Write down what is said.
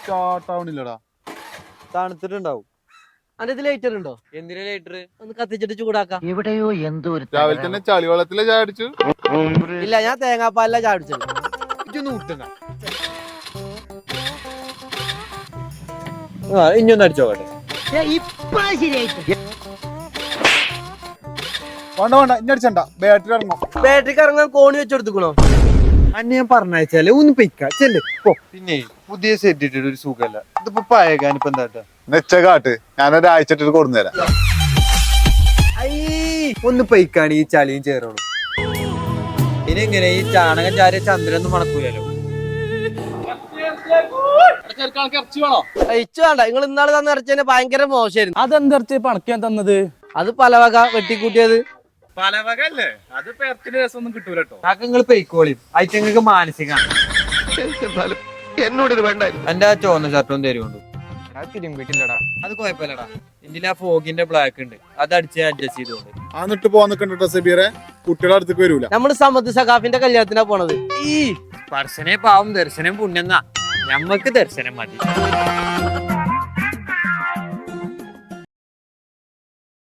Start ആവണില്ലടാ. തണുത്തിട്ടുണ്ടാവും. അതിന്റെ lighter ഉണ്ടോ? എന്തിനാ ലൈറ്റർ? ഒന്ന് കത്തിച്ചിട്ട് ചൂടാക്കാം. എവിടെയോ എന്തോ ഒരു രാവിലെ തന്നെ ചളിവെള്ളത്തിലെ ചായ അടിച്ചു. ഇല്ല, ഞാൻ തേങ്ങാപ്പാലില ചാടിച്ചത്. ഇഞ്ഞൊന്ന് അടിച്ചോട്ടെ. വേണ്ട വേണ്ട ഇനി അടിച്ചണ്ട, ബാറ്ററി ഇറങ്ങും. ബാറ്ററിക്ക് ഇറങ്ങാൻ കോണി വെച്ചെടുത്തുക്കണോ? അന്നെ ഞാൻ പറഞ്ഞാല് ഒന്ന് പൊയ്ക്ക ചെല്ല് പോ. പിന്നെ പുതിയ സെറ്റ് ഇട്ടിട്ട് ഒരു സുഖല്ല. ഇതിപ്പോ പഴകാനിപ്പോ എന്താ നെച്ചകാട്ട് ഞാനൊരാഴ്ച ഇട്ടിട്ട് കൊടുന്നേരാം. ഒന്ന് പൊയ്ക്കാണ് ഈ ചളിയും ചേറോളും. ഇനിങ്ങനെ ഈ ചാണകം ചാരിയ ചന്ദ്രനൊന്നും മണക്കൂലല്ലോ. ഇച്ചു വേണ്ട, നിങ്ങൾ ഇന്നാള് തന്ന ഇറച്ചതിന് ഭയങ്കര മോശമായിരുന്നു. അതെന്തറച്ച് പണക്കാൻ തന്നത്? അത് പലവക വെട്ടിക്കൂട്ടിയത്. പലവകല്ലേ, അത് പേർത്തിന് രസമൊന്നും കിട്ടൂല കേട്ടോ. നിങ്ങൾ പെയ്ക്കോളി, അയച്ചങ്ങൾക്ക് മാനസികമാണ്. എന്നോട് വേണ്ട. എന്റെ ആ ചോന്ന ഷർട്ടും തരുമുണ്ട്. അത് തിരുമ്പിട്ടില്ലടാ. അത് കുഴപ്പമില്ലടാ. ഇതിൽ ആ ഫോഗിന്റെ ബ്ലാക്ക് ഉണ്ട്, അത് അടിച്ച് അഡ്ജസ്റ്റ് ചെയ്തോണ്ട്. എന്നിട്ട് പോവാൻ നിക്കണ്ടോ സബീറെ, കുട്ടികളെ അടുത്തേക്ക് വരൂല. നമ്മള് സമദ് സഖാഫിന്റെ കല്യാണത്തിനാ പോണത്. ഈ സ്പർശനെ പാവം ദർശനം പുണ്യെന്നാ. ഞമ്മക്ക് ദർശനം മതി.